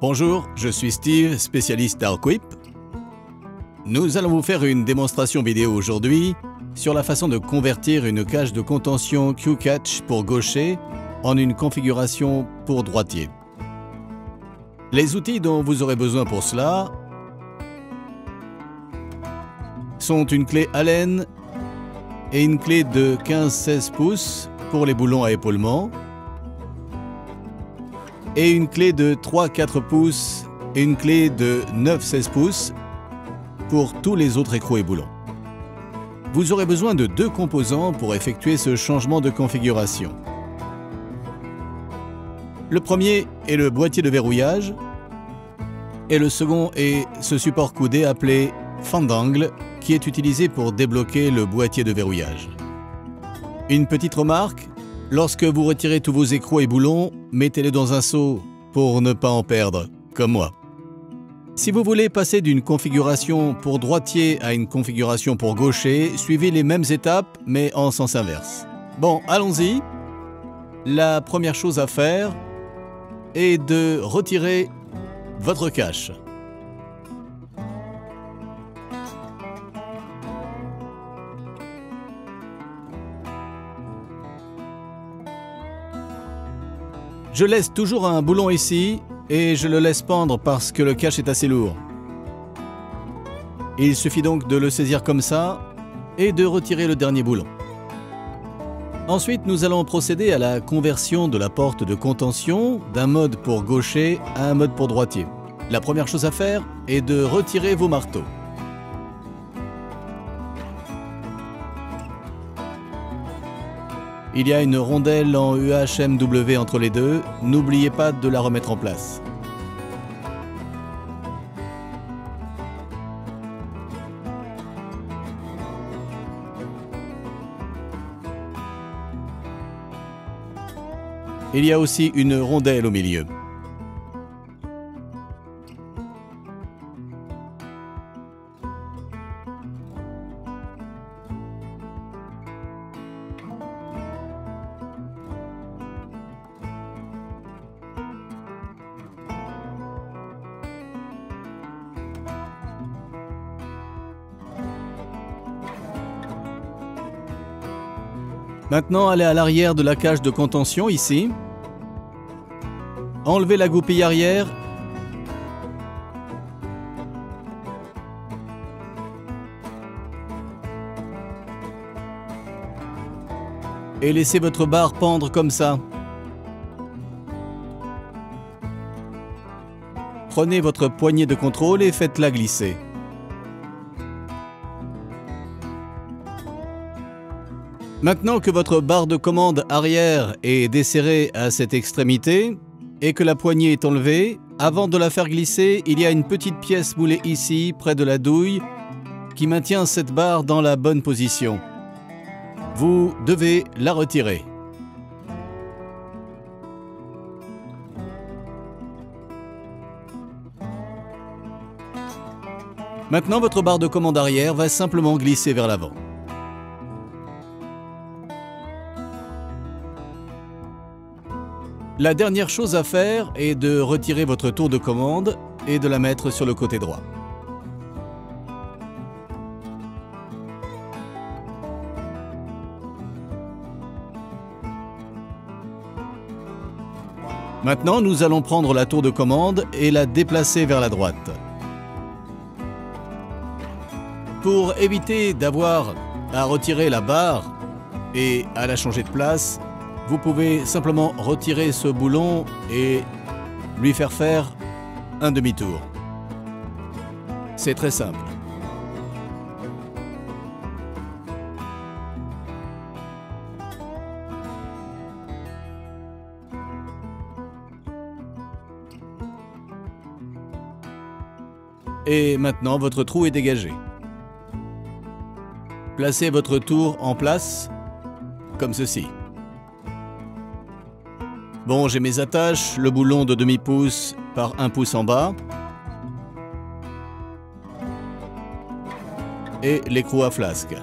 Bonjour, je suis Steve, spécialiste d'Arquip. Nous allons vous faire une démonstration vidéo aujourd'hui sur la façon de convertir une cage de contention Q-Catch pour gaucher en une configuration pour droitier. Les outils dont vous aurez besoin pour cela sont une clé Allen et une clé de 15-16 pouces pour les boulons à épaulement et une clé de 3-4 pouces et une clé de 9-16 pouces pour tous les autres écrous et boulons. Vous aurez besoin de deux composants pour effectuer ce changement de configuration. Le premier est le boîtier de verrouillage et le second est ce support coudé appelé Fandangle qui est utilisé pour débloquer le boîtier de verrouillage. Une petite remarque, lorsque vous retirez tous vos écrous et boulons, mettez-les dans un seau pour ne pas en perdre, comme moi. Si vous voulez passer d'une configuration pour droitier à une configuration pour gaucher, suivez les mêmes étapes mais en sens inverse. Bon, allons-y. La première chose à faire est de retirer votre cache. Je laisse toujours un boulon ici et je le laisse pendre parce que le cache est assez lourd. Il suffit donc de le saisir comme ça et de retirer le dernier boulon. Ensuite, nous allons procéder à la conversion de la porte de contention d'un mode pour gaucher à un mode pour droitier. La première chose à faire est de retirer vos marteaux. Il y a une rondelle en UHMW entre les deux, n'oubliez pas de la remettre en place. Il y a aussi une rondelle au milieu. Maintenant, allez à l'arrière de la cage de contention, ici. Enlevez la goupille arrière. Et laissez votre barre pendre comme ça. Prenez votre poignée de contrôle et faites-la glisser. Maintenant que votre barre de commande arrière est desserrée à cette extrémité et que la poignée est enlevée, avant de la faire glisser, il y a une petite pièce moulée ici, près de la douille, qui maintient cette barre dans la bonne position. Vous devez la retirer. Maintenant, votre barre de commande arrière va simplement glisser vers l'avant. La dernière chose à faire est de retirer votre tour de commande et de la mettre sur le côté droit. Maintenant, nous allons prendre la tour de commande et la déplacer vers la droite. Pour éviter d'avoir à retirer la barre et à la changer de place, vous pouvez simplement retirer ce boulon et lui faire un demi-tour. C'est très simple. Et maintenant, votre trou est dégagé. Placez votre tour en place, comme ceci. Bon, j'ai mes attaches, le boulon de demi-pouce par 1 pouce en bas et l'écrou à flasque.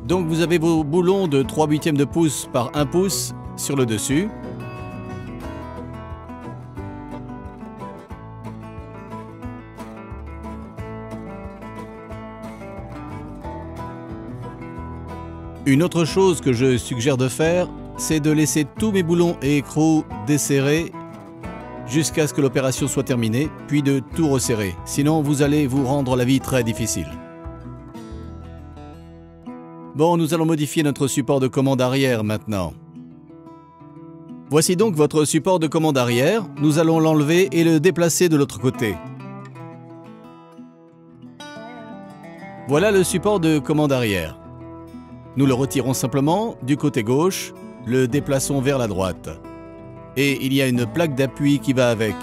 Donc vous avez vos boulons de 3/8 de pouce par 1 pouce sur le dessus. Une autre chose que je suggère de faire, c'est de laisser tous mes boulons et écrous desserrés jusqu'à ce que l'opération soit terminée, puis de tout resserrer. Sinon, vous allez vous rendre la vie très difficile. Bon, nous allons modifier notre support de commande arrière maintenant. Voici donc votre support de commande arrière. Nous allons l'enlever et le déplacer de l'autre côté. Voilà le support de commande arrière. Nous le retirons simplement du côté gauche, le déplaçons vers la droite. Et il y a une plaque d'appui qui va avec.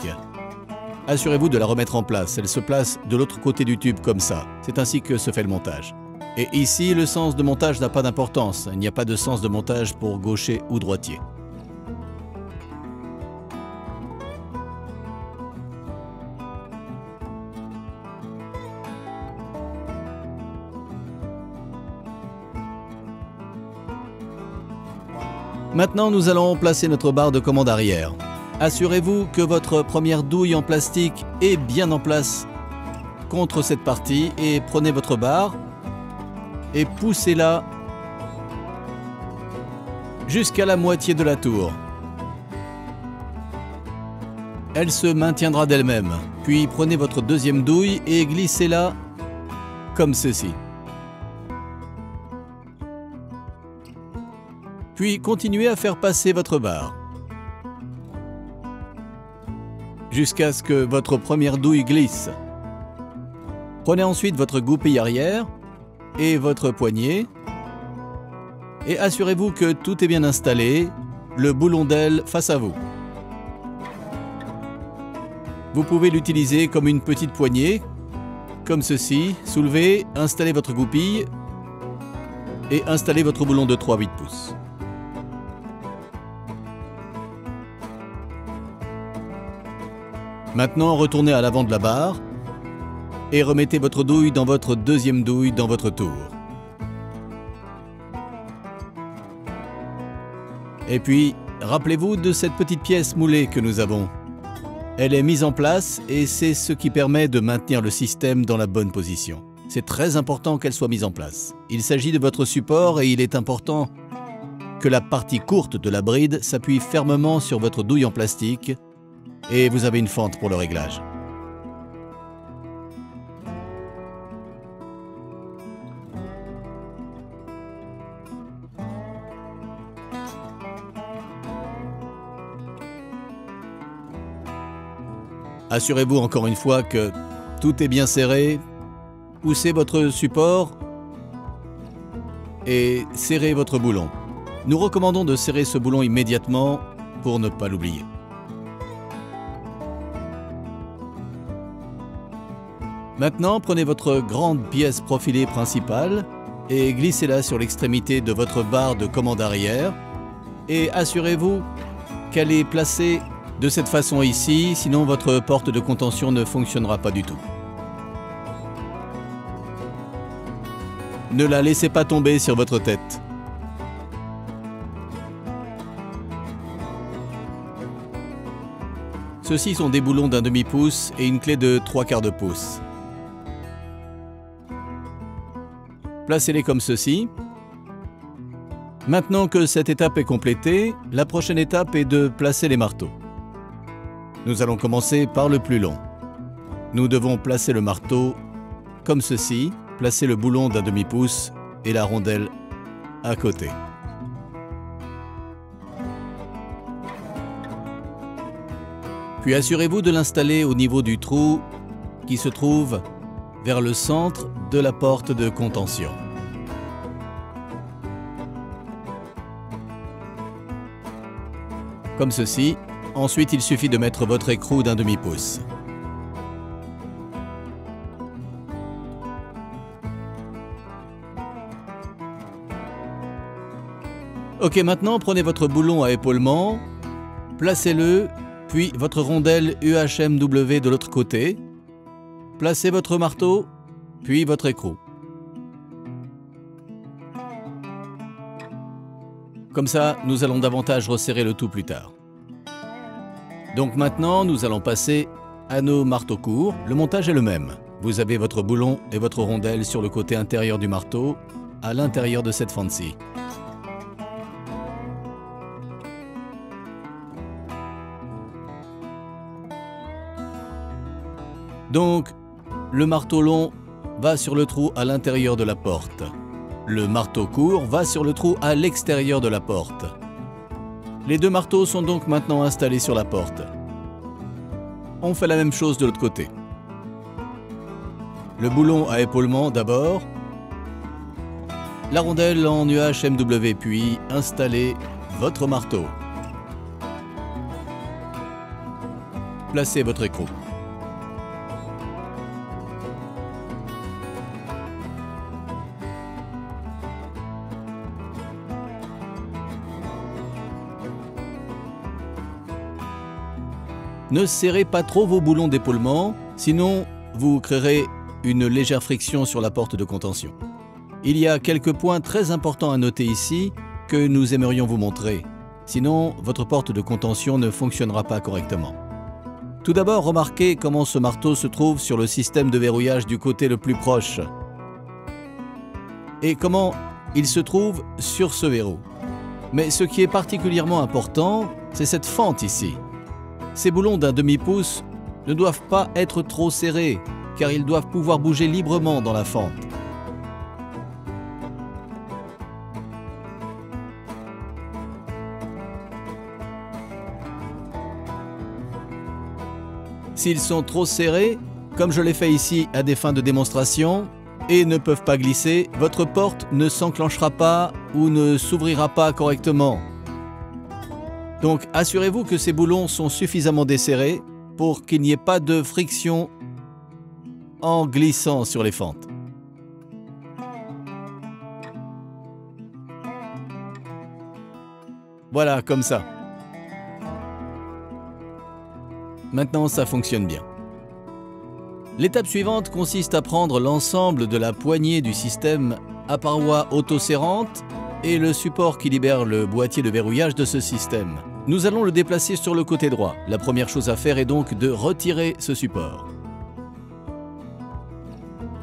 Assurez-vous de la remettre en place. Elle se place de l'autre côté du tube comme ça. C'est ainsi que se fait le montage. Et ici, le sens de montage n'a pas d'importance. Il n'y a pas de sens de montage pour gaucher ou droitier. Maintenant, nous allons placer notre barre de commande arrière. Assurez-vous que votre première douille en plastique est bien en place contre cette partie et prenez votre barre et poussez-la jusqu'à la moitié de la tour. Elle se maintiendra d'elle-même. Puis prenez votre deuxième douille et glissez-la comme ceci. Puis continuez à faire passer votre barre jusqu'à ce que votre première douille glisse. Prenez ensuite votre goupille arrière et votre poignée et assurez-vous que tout est bien installé, le boulon d'aile face à vous. Vous pouvez l'utiliser comme une petite poignée, comme ceci. Soulevez, installez votre goupille et installez votre boulon de 3/8 pouces. Maintenant, retournez à l'avant de la barre et remettez votre douille dans votre deuxième douille dans votre tour. Et puis, rappelez-vous de cette petite pièce moulée que nous avons. Elle est mise en place et c'est ce qui permet de maintenir le système dans la bonne position. C'est très important qu'elle soit mise en place. Il s'agit de votre support et il est important que la partie courte de la bride s'appuie fermement sur votre douille en plastique et vous avez une fente pour le réglage. Assurez-vous encore une fois que tout est bien serré. Poussez votre support et serrez votre boulon. Nous recommandons de serrer ce boulon immédiatement pour ne pas l'oublier. Maintenant, prenez votre grande pièce profilée principale et glissez-la sur l'extrémité de votre barre de commande arrière et assurez-vous qu'elle est placée de cette façon ici, sinon votre porte de contention ne fonctionnera pas du tout. Ne la laissez pas tomber sur votre tête. Ceux-ci sont des boulons d'1/2 pouce et une clé de 3/4 de pouce. Placez-les comme ceci. Maintenant que cette étape est complétée, la prochaine étape est de placer les marteaux. Nous allons commencer par le plus long. Nous devons placer le marteau comme ceci, placer le boulon d'1/2 pouce et la rondelle à côté. Puis assurez-vous de l'installer au niveau du trou qui se trouve vers le centre de la porte de contention. Comme ceci. Ensuite, il suffit de mettre votre écrou d'1/2 pouce. Ok, maintenant prenez votre boulon à épaulement, placez-le, puis votre rondelle UHMW de l'autre côté, placez votre marteau, puis votre écrou. Comme ça, nous allons davantage resserrer le tout plus tard. Donc maintenant, nous allons passer à nos marteaux courts. Le montage est le même. Vous avez votre boulon et votre rondelle sur le côté intérieur du marteau, à l'intérieur de cette fente-ci. Donc, le marteau long va sur le trou à l'intérieur de la porte. Le marteau court va sur le trou à l'extérieur de la porte. Les deux marteaux sont donc maintenant installés sur la porte. On fait la même chose de l'autre côté. Le boulon à épaulement d'abord. La rondelle en UHMW, puis installez votre marteau. Placez votre écrou. Ne serrez pas trop vos boulons d'épaulement, sinon vous créerez une légère friction sur la porte de contention. Il y a quelques points très importants à noter ici que nous aimerions vous montrer. Sinon, votre porte de contention ne fonctionnera pas correctement. Tout d'abord, remarquez comment ce marteau se trouve sur le système de verrouillage du côté le plus proche. Et comment il se trouve sur ce verrou. Mais ce qui est particulièrement important, c'est cette fente ici. Ces boulons d'un demi-pouce ne doivent pas être trop serrés, car ils doivent pouvoir bouger librement dans la fente. S'ils sont trop serrés, comme je l'ai fait ici à des fins de démonstration, et ne peuvent pas glisser, votre porte ne s'enclenchera pas ou ne s'ouvrira pas correctement. Donc assurez-vous que ces boulons sont suffisamment desserrés pour qu'il n'y ait pas de friction en glissant sur les fentes. Voilà, comme ça. Maintenant, ça fonctionne bien. L'étape suivante consiste à prendre l'ensemble de la poignée du système à parois autoserrantes et le support qui libère le boîtier de verrouillage de ce système. Nous allons le déplacer sur le côté droit. La première chose à faire est donc de retirer ce support.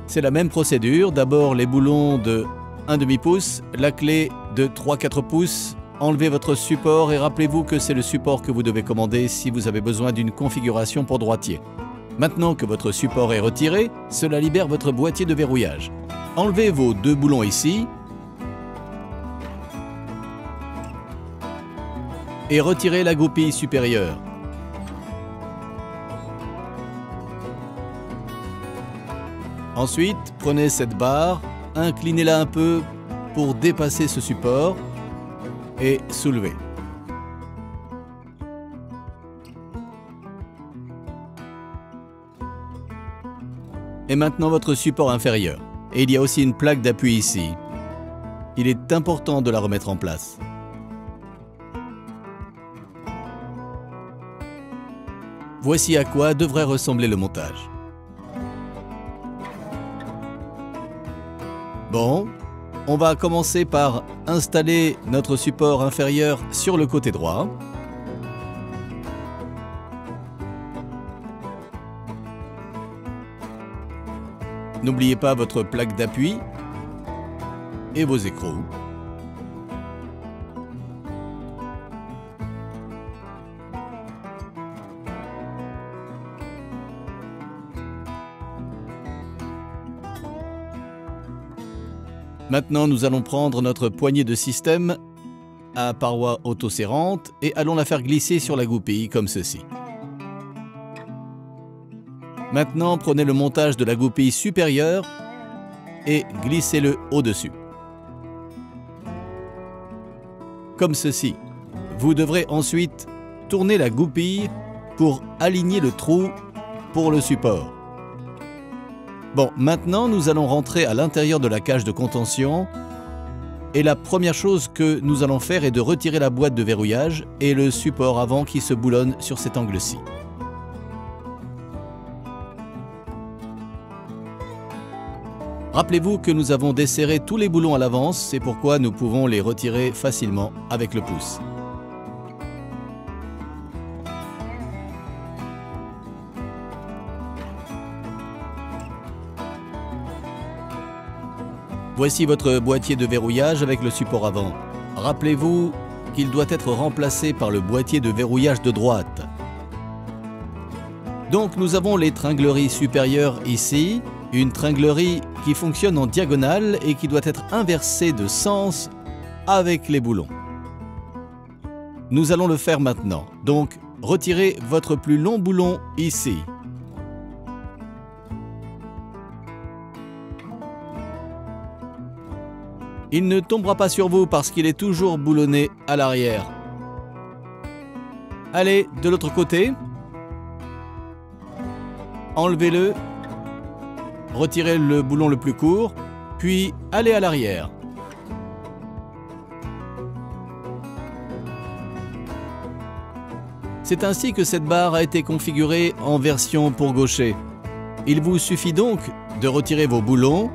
C'est la même procédure. D'abord les boulons de 1/2 pouce, la clé de 3-4 pouces. Enlevez votre support et rappelez-vous que c'est le support que vous devez commander si vous avez besoin d'une configuration pour droitier. Maintenant que votre support est retiré, cela libère votre boîtier de verrouillage. Enlevez vos deux boulons ici et retirez la goupille supérieure. Ensuite, prenez cette barre, inclinez-la un peu pour dépasser ce support et soulevez. Et maintenant votre support inférieur. Et il y a aussi une plaque d'appui ici. Il est important de la remettre en place. Voici à quoi devrait ressembler le montage. Bon, on va commencer par installer notre support inférieur sur le côté droit. N'oubliez pas votre plaque d'appui et vos écrous. Maintenant, nous allons prendre notre poignée de système à parois autoserrantes et allons la faire glisser sur la goupille comme ceci. Maintenant, prenez le montage de la goupille supérieure et glissez-le au-dessus. Comme ceci. Vous devrez ensuite tourner la goupille pour aligner le trou pour le support. Bon, maintenant nous allons rentrer à l'intérieur de la cage de contention et la première chose que nous allons faire est de retirer la boîte de verrouillage et le support avant qui se boulonne sur cet angle-ci. Rappelez-vous que nous avons desserré tous les boulons à l'avance, c'est pourquoi nous pouvons les retirer facilement avec le pouce. Voici votre boîtier de verrouillage avec le support avant. Rappelez-vous qu'il doit être remplacé par le boîtier de verrouillage de droite. Donc nous avons les tringleries supérieures ici, une tringlerie qui fonctionne en diagonale et qui doit être inversée de sens avec les boulons. Nous allons le faire maintenant. Donc retirez votre plus long boulon ici. Il ne tombera pas sur vous parce qu'il est toujours boulonné à l'arrière. Allez, de l'autre côté. Enlevez-le. Retirez le boulon le plus court, puis allez à l'arrière. C'est ainsi que cette barre a été configurée en version pour gaucher. Il vous suffit donc de retirer vos boulons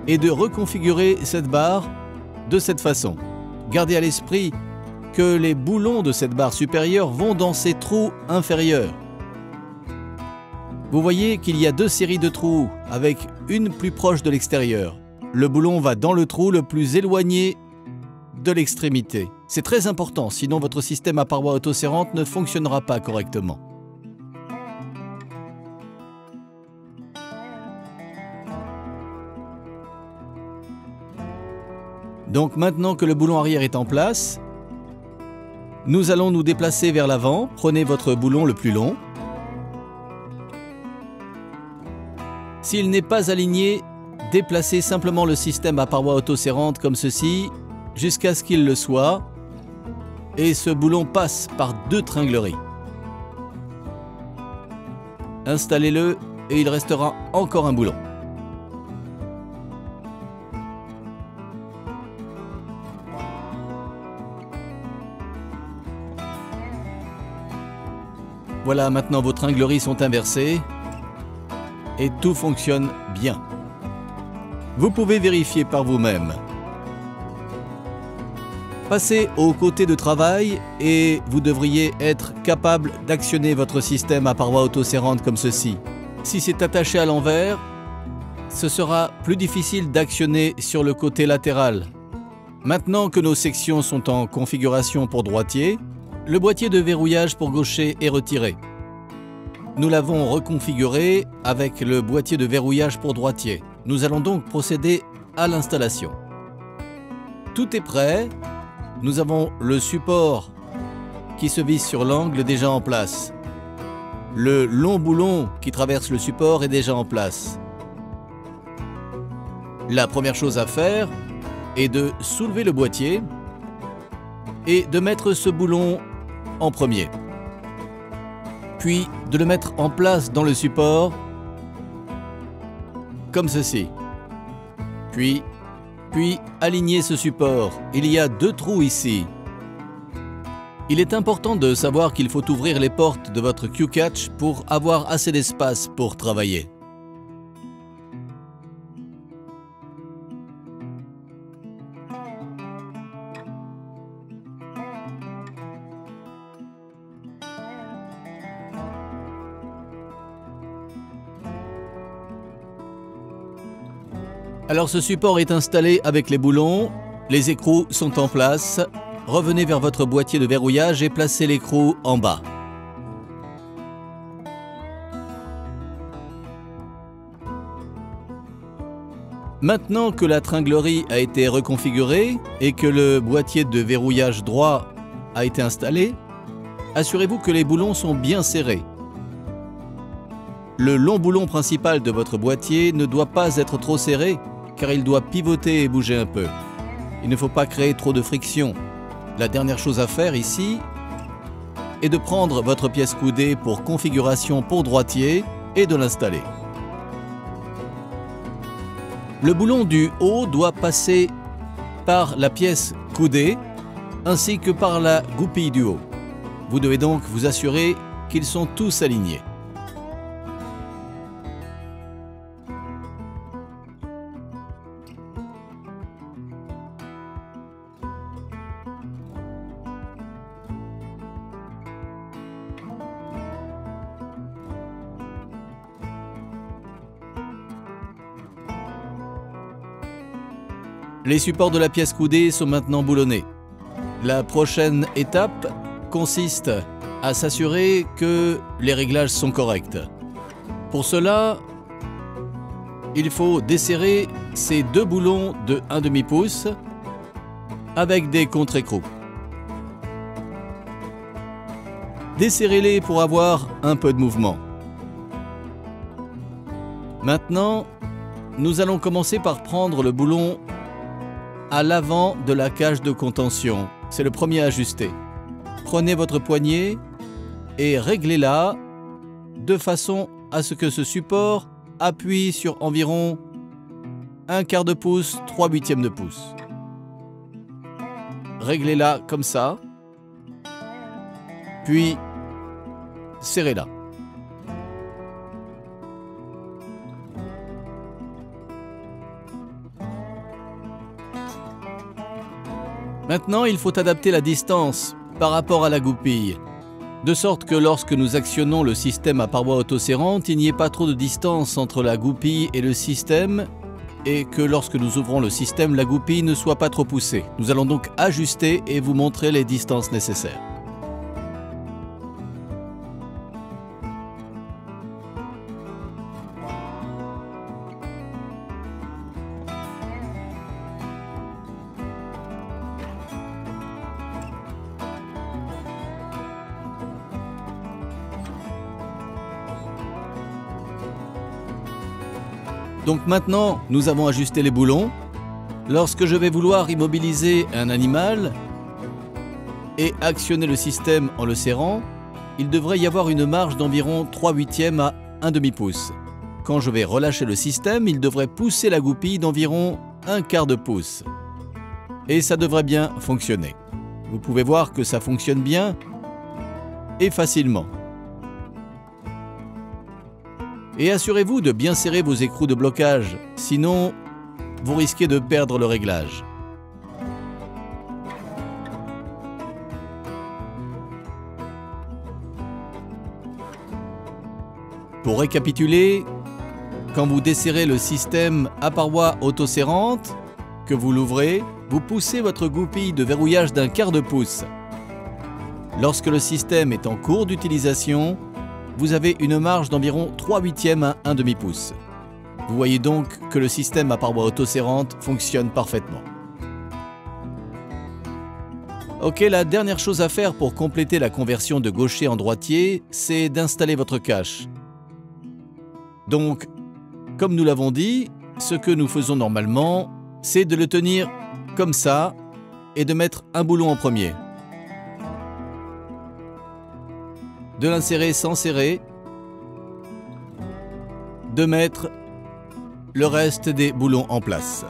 et de reconfigurer cette barre de cette façon. Gardez à l'esprit que les boulons de cette barre supérieure vont dans ces trous inférieurs. Vous voyez qu'il y a deux séries de trous, avec une plus proche de l'extérieur. Le boulon va dans le trou le plus éloigné de l'extrémité. C'est très important, sinon votre système à paroi autoserrante ne fonctionnera pas correctement. Donc maintenant que le boulon arrière est en place, nous allons nous déplacer vers l'avant. Prenez votre boulon le plus long. S'il n'est pas aligné, déplacez simplement le système à paroi autoserrante comme ceci, jusqu'à ce qu'il le soit, et ce boulon passe par deux tringleries. Installez-le et il restera encore un boulon. Voilà, maintenant vos tringleries sont inversées et tout fonctionne bien. Vous pouvez vérifier par vous-même. Passez au côté de travail et vous devriez être capable d'actionner votre système à paroi autoserrante comme ceci. Si c'est attaché à l'envers, ce sera plus difficile d'actionner sur le côté latéral. Maintenant que nos sections sont en configuration pour droitier, le boîtier de verrouillage pour gaucher est retiré. Nous l'avons reconfiguré avec le boîtier de verrouillage pour droitier. Nous allons donc procéder à l'installation. Tout est prêt. Nous avons le support qui se visse sur l'angle déjà en place. Le long boulon qui traverse le support est déjà en place. La première chose à faire est de soulever le boîtier et de mettre ce boulon en premier. Puis de le mettre en place dans le support, comme ceci. Puis aligner ce support. Il y a deux trous ici. Il est important de savoir qu'il faut ouvrir les portes de votre Q-Catch pour avoir assez d'espace pour travailler. Alors ce support est installé avec les boulons, les écrous sont en place. Revenez vers votre boîtier de verrouillage et placez l'écrou en bas. Maintenant que la tringlerie a été reconfigurée et que le boîtier de verrouillage droit a été installé, assurez-vous que les boulons sont bien serrés. Le long boulon principal de votre boîtier ne doit pas être trop serré car il doit pivoter et bouger un peu. Il ne faut pas créer trop de friction. La dernière chose à faire ici est de prendre votre pièce coudée pour configuration pour droitier et de l'installer. Le boulon du haut doit passer par la pièce coudée ainsi que par la goupille du haut. Vous devez donc vous assurer qu'ils sont tous alignés. Les supports de la pièce coudée sont maintenant boulonnés. La prochaine étape consiste à s'assurer que les réglages sont corrects. Pour cela, il faut desserrer ces deux boulons de 1/2 pouce avec des contre-écrous. Desserrez-les pour avoir un peu de mouvement. Maintenant, nous allons commencer par prendre le boulon à l'avant de la cage de contention. C'est le premier à ajuster. Prenez votre poignée et réglez-la de façon à ce que ce support appuie sur environ 1/4 de pouce, 3/8 de pouce. Réglez-la comme ça, puis serrez-la. Maintenant, il faut adapter la distance par rapport à la goupille, de sorte que lorsque nous actionnons le système à paroi autoserrante, il n'y ait pas trop de distance entre la goupille et le système, et que lorsque nous ouvrons le système, la goupille ne soit pas trop poussée. Nous allons donc ajuster et vous montrer les distances nécessaires. Donc maintenant, nous avons ajusté les boulons. Lorsque je vais vouloir immobiliser un animal et actionner le système en le serrant, il devrait y avoir une marge d'environ 3/8 à 1/2 pouce. Quand je vais relâcher le système, il devrait pousser la goupille d'environ 1/4 de pouce. Et ça devrait bien fonctionner. Vous pouvez voir que ça fonctionne bien et facilement. Et assurez-vous de bien serrer vos écrous de blocage, sinon vous risquez de perdre le réglage. Pour récapituler, quand vous desserrez le système à paroi autoserrante, que vous l'ouvrez, vous poussez votre goupille de verrouillage d'1/4 de pouce. Lorsque le système est en cours d'utilisation, vous avez une marge d'environ 3/8 à 1/2 pouce. Vous voyez donc que le système à paroi autoserrante fonctionne parfaitement. Ok, la dernière chose à faire pour compléter la conversion de gaucher en droitier, c'est d'installer votre cache. Donc, comme nous l'avons dit, ce que nous faisons normalement, c'est de le tenir comme ça et de mettre un boulon en premier. De l'insérer sans serrer, de mettre le reste des boulons en place.